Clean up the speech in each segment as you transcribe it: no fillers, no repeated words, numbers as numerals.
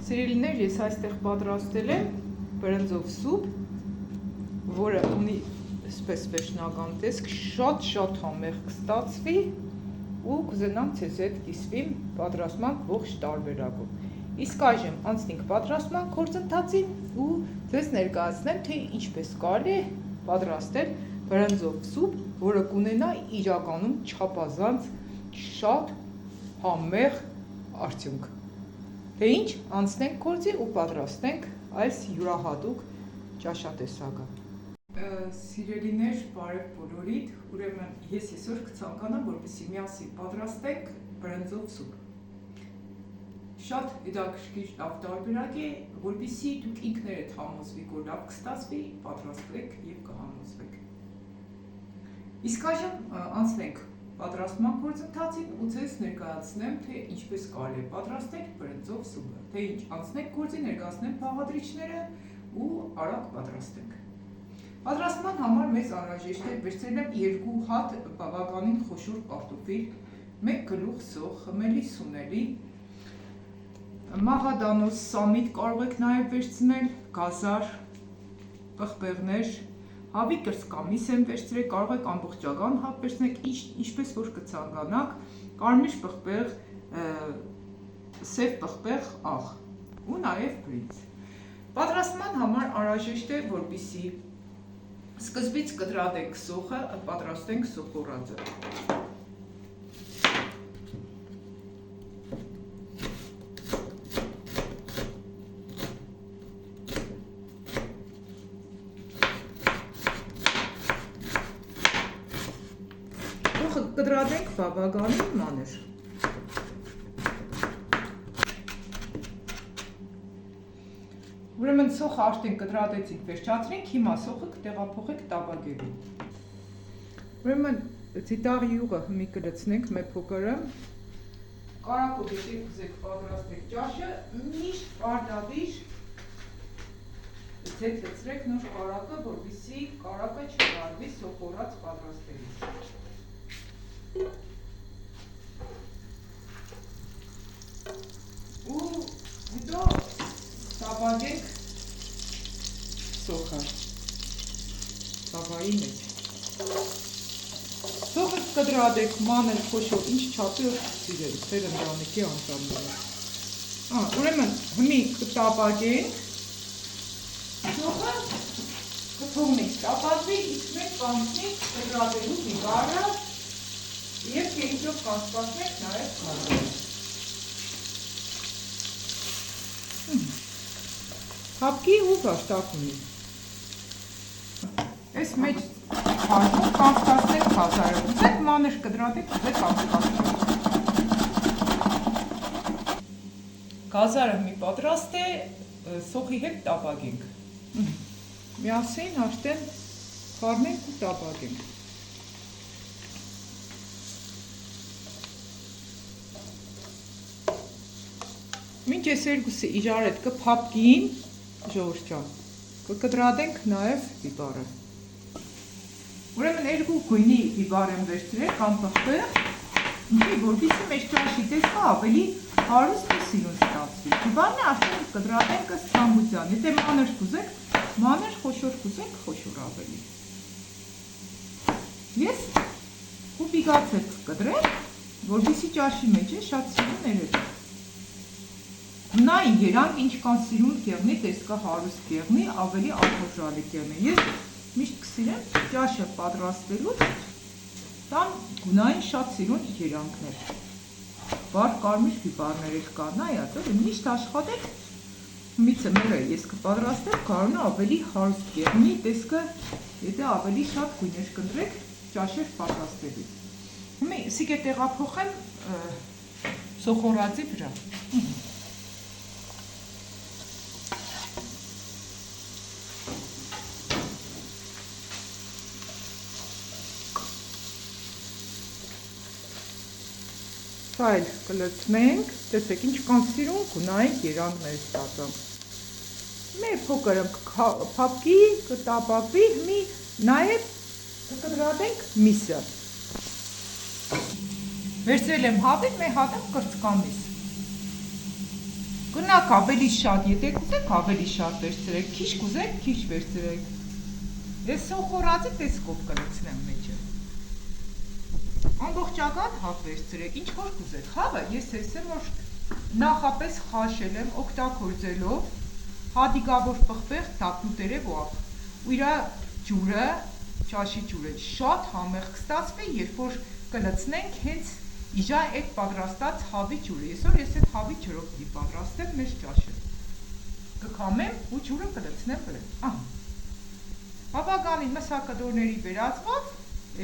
Սիրելիներ, ես այստեղ պատրաստել եմ բրնձով սուպ, որը ունի այսպես վերջնական տեսք, շատ համեղ կստացվի ու կուզենամ ցեզ հետ կիսվի պատրաստման ողջ տարբերակով։ Իսկ այժմ անցնենք պատրաստման գործընթացին ու ձեզ ներկայացնեմ, թե ինչպես կարելի է պատրաստել բրնձով սուպ, որը կունենա իրականում չափազանց շատ համեղ արդյունք։ Թե ինչ, անցնենք գործի ու պատրաստենք այս յուրահատուկ ճաշատեսակը։ Սիրելիներ, բարև բոլորիդ, ուրեմն ես այսօր կցանկանամ, որպեսզի միասին պատրաստենք բրնձով սուպ։ Շատ հետաքրքիր լավ տարբերակ է, որպեսզի դուք ինքներդ համոզվեք, որ լավ կստացվի, պատրաստեք եւ կհամոզվեք։ Իսկ այժմ անցնենք պատրաստման գործընթացին ու ձեզ ներկայացնեմ, թե ինչպես կարելի է պատրաստել բրնձով սուպը։ Թե ինչ, անցնենք գործի, ներկայացնեմ բաղադրիչները ու արագ պատրաստենք։ Պատրաստման համար մեզ անհրաժեշտ է վերցրել եմ 2 հատ բավականին խոշոր կարտոֆիլ, 1 գլուխ սող, խմելի սունելի, մաղադանոց սամիտ կարող եք նաև վերցնել, գազար, պղպեղներ, հավի կրծքամիս եմ վերցրել, կարող եք ամբողջական հավ վերցնել, ինչպես որ կցանկանաք, կարմիր պղպեղ, սև պղպեղ, աղ ու նաև բրինձ։ Պատրաստման համար անհրաժեշտ է, որպեսզի սկզբից կտրատենք սոխը, պատրաստենք սոխորածը։ Կտրատենք բավականին մանր։ Ուրեմն սոխը արդեն կտրատեցինք, վերջացրինք, հիմա սոխը կտեղափոխենք տաբագելու։ Ուրեմն ծիտաղ յուղը մի կլցնենք մի փոքրը։ Կարակով եթե ուզեք պատրաստեք ճաշը, միշտ պարտադիր ձեզ լցրեք նոր կարակը, որպեսզի կարակը չվարվի սոխորած պատրաստելիս։ Ու հետո տաբագենք սոխը տաբայի մեջ։ Սոխը կտրատեք մանր խոշոր, ինչ չափի որ սիրել, ձեր ընտանիքի անդամները։ Ուրեմն հիմի կտաբագենք սոխը կթողնենք տաբագվի, իսկ մենք կանցնենք կտրատելու բիբարը և կեղիջով կանցկացնենք նաև կարակը։ Հապկի ու վաշտակ ունի։ Այս մեջ հաշվում կանցկացնենք գազարը, ուզեք մանր կտրատեք, ուզեք կանցկացնեք։ Գազարը մի պատրաստ է, սոխի հետ տաբագենք։ Միասին հաշտեն խառնենք ու տաբագենք։ Մինչ այս երկուսը իրար հետ կփափկին, ժողովուրդ ջան, կկտրատենք նաև բիբարը։ Ուրեմն 2 գույնի բիբար եմ վերցրել կամ պղպեղ, որպեսզի մեր ճաշի տեսքը ավելի հարուստ ու սիրուն ստացվի։ Բիբարն է արդեն կտրատենք ըստ ցանկության։ Եթե մանր կուզեք, մանր, խոշոր կուզեք, խոշոր ավելի։ Ես կուպիկացել կկտրեմ, որպեսզի ճաշի մեջ է շատ սիրուն երևի։ Նայ երանք ինչքան սիրուն կեղնի, տեսքը հարուստ կեղնի, ավելի ալքոհոլի կեղնի։ Ես միշտ կսիրեմ ճաշը պատրաստելուց տան գունային շատ սիրուն երանքներ։ Վառ կարմիր բիբարներ էլ կան, նայած, միշտ աշխատեք, միցը մերը ես կպատրաստեմ, կարողանա ավելի հարուստ կեղնի, տեսքը եթե ավելի շատ գույներ կընտրեք ճաշեր պատրաստելուց։ Հիմա սիկե տեղափոխեմ սոխորածի վրա։ Այլ կլցնենք, տեսեք ինչքան սիրուն գունային երանքներ ստացան։ Մեր փոքրը կփափկի, կտաբակվի, մի նաև կկտրատենք միսը։ Վերցրել եմ հավիտ, մի հատ եմ կրծքամիս։ Գնաք ավելի շատ, եթե կուզեք ավելի շատ վերցրեք, քիչ կուզեք, քիչ վերցրեք։ Ես սոխորածի տեսքով կլցնեմ մեջը։ Ամբողջական հավ վերցրեք, ինչ որ կուզեք։ Հավը ես ասեմ, որ նախապես խաշել եմ օգտագործելով հադիգավոր պղպեղ թափնուտերև ու աղ։ Ու իր ջուրը, ճաշի ջուրը շատ համեղ կստացվի, երբ որ կլցնենք հենց իժա այդ պատրաստած հավի ջուրը։ Այսօր ես այդ հավի ջրով պիտի պատրաստեմ մեր ճաշը։ Կքամեմ ու ջուրը կլցնեմ վրան։ Բավականին մսակդորների վերածված,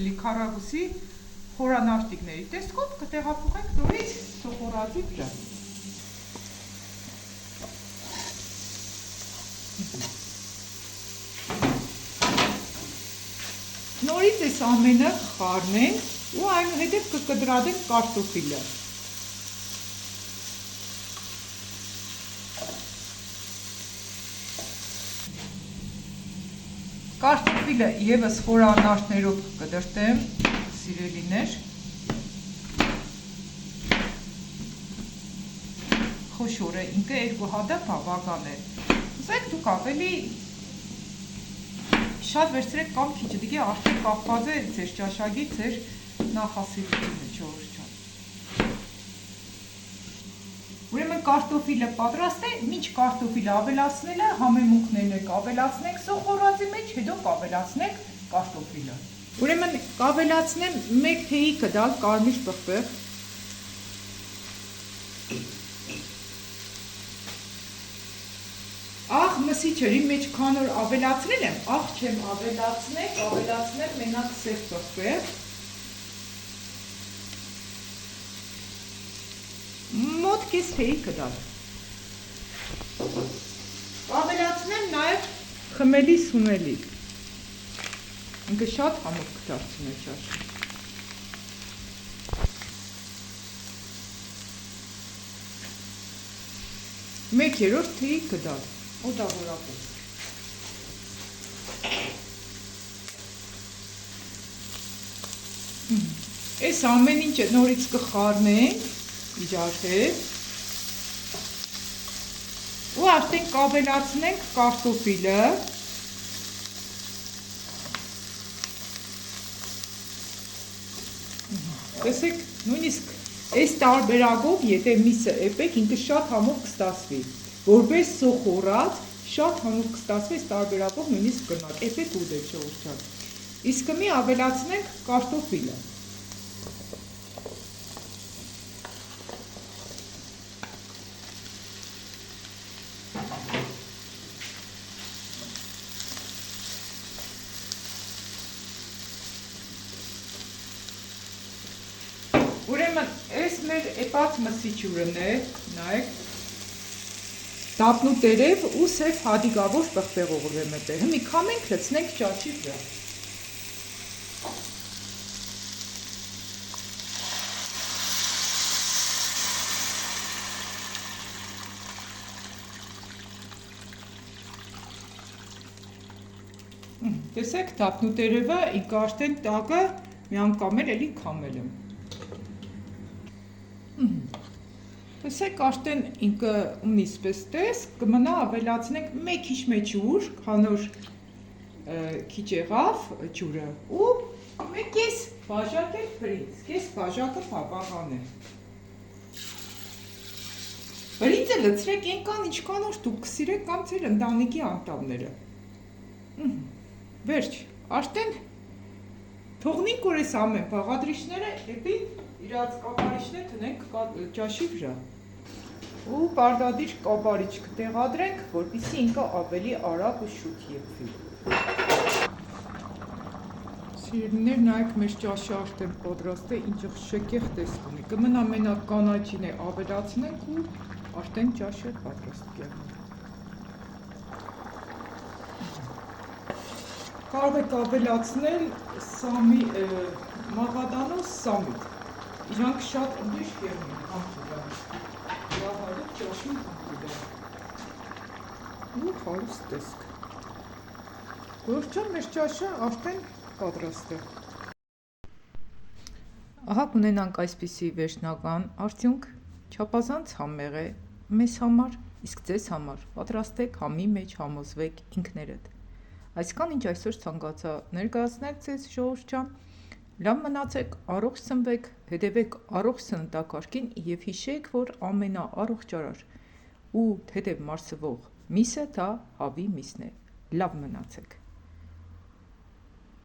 էլի քառակուսի խորանաշտիկների տեսքով կտեղափոխենք նորից սոխորածի վրա։ Նորից այս ամենը խառնենք ու այնուհետև կկտրատենք կարտոֆիլը։ Կարտոֆիլը եւս խորանաշտներով կդրտեմ, սիրելիներ։ Խոշոր է, ինքը 2 հատը բավական է։ Ուզեք դուք ավելի շատ վերցրեք կամ քիչ, դիգի արդեն կախված է ձեր ճաշակի, ձեր նախասիրությունը, Ջորջ ջան։ Ուրեմն կարտոֆիլը պատրաստ է, մինչ կարտոֆիլը ավելացնելը համեմունքներն եք ավելացնեք սոխորածի մեջ, հետո կավելացնեք կարտոֆիլը։ Ուրեմն կավելացնեմ 1 թեյի կդալ կարմիր պղպեղ։ Աղ մսի ջրի մեջ քան որ ավելացրել եմ, աղ չեմ ավելացնեմ մենակ սև պղպեղ։ Մոտ կես թեյի կդալ։ Ավելացնեմ նաև խմելի սունելիք։ Ինքը շատ համով կդարձնի ճաշը։ Մեկ երրորդ թեյի կդալ։ Օդավորապես։ Այս ամեն ինչը նորից կխառնենք իջար հետ ու արդեն կավելացնենք կարտոֆիլը։ Տեսեք, նույնիսկ այս տարբերակով, եթե միսը էպեք, ինքը շատ համով կստացվի, որպես սոխորած, շատ համով կստացվի այս տարբերակով նույնիսկ կնակ, էպեք ու դեր Ջորջ։ Իսկ մի ավելացնենք կարտոֆիլը։ Ուրեմն, այս մեր էպած մսի ջուրն է, նայեք, դափնուտերև ու սև հադիգավոր պղպեղով եմ այդտեղ։ Մի քամենք լցնենք ճաշի վրա։ Տեսեք, դափնուտերևը ինքը արդեն տակը մի անգամ էլի քամել եմ։ Տեսեք, արդեն ինքը ունի սպես տեսք, կմնա ավելացնենք մեկ քիչ մեջ ջուր, քան որ քիչ եղավ ջուրը, ու մեկ կես բաժակ էլ բրինձ, կես բաժակը բավական է։ Բրինձը լցրեք այնքան, ինչքան որ դուք կսիրեք կամ ձեր ընտանիքի անդամները։ Վերջ, արդեն թողնենք որ այս ամեն բաղադրիչները էպի իրաց կապարիչներ տնենք ճաշի վրա ու պարտադիր կապարիչ կտեղադրենք, որպեսզի ինքը ավելի արագ ու շուտ եփվի։ Սիրելիներ, նայեք, մեր ճաշը արդեն պատրաստ է, ինչ շքեղ տեսք ունի։ Կմնա մենակ կանաչին է ավելացնենք ու արդեն ճաշը պատրաստ կյանք։ Կարող եք ավելացնել սամի մաղադանոց սամիտ։ Իրանք շատ ընդիշ կերնի համջուրան։ Լավարիք ճաշին համջուրան։ Ու հարուստ տեսք։ Գորչան մեր ճաշը արդեն պատրաստ է։ Ահա կունենանք այսպիսի վերջնական արդյունք, չափազանց համեղ է մեզ համար։ իսկ ձեզ համար պատրաստեք համի մեջ համոզվեք ինքներդ։ Այսքան ինչ այսօր ցանկացա ներկայացնել ձեզ ժողովուրդ ջան, լավ մնացեք, առողջ սնվեք, հետևեք առողջ սննդակարգին եւ հիշեք, որ ամենաառողջարար ու թեթև մարսվող միսը դա հավի միսն է։ Լավ մնացեք։